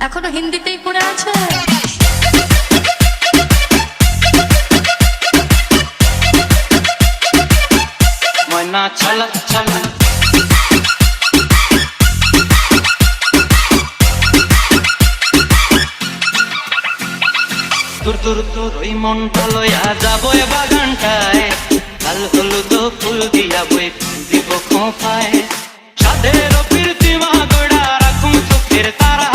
এখনো হিন্দিতেই পড়ে আছে। ময়না ছলা ছলা তোর তোর তোর ওই মনটা লইয়া যাবো এ বাগানটায়, লাল হলুদ ফুল দিয়া বই দিব খোঁপায়, সাধের প্রীতিমা গোড়া রাখুন চোখের তারা।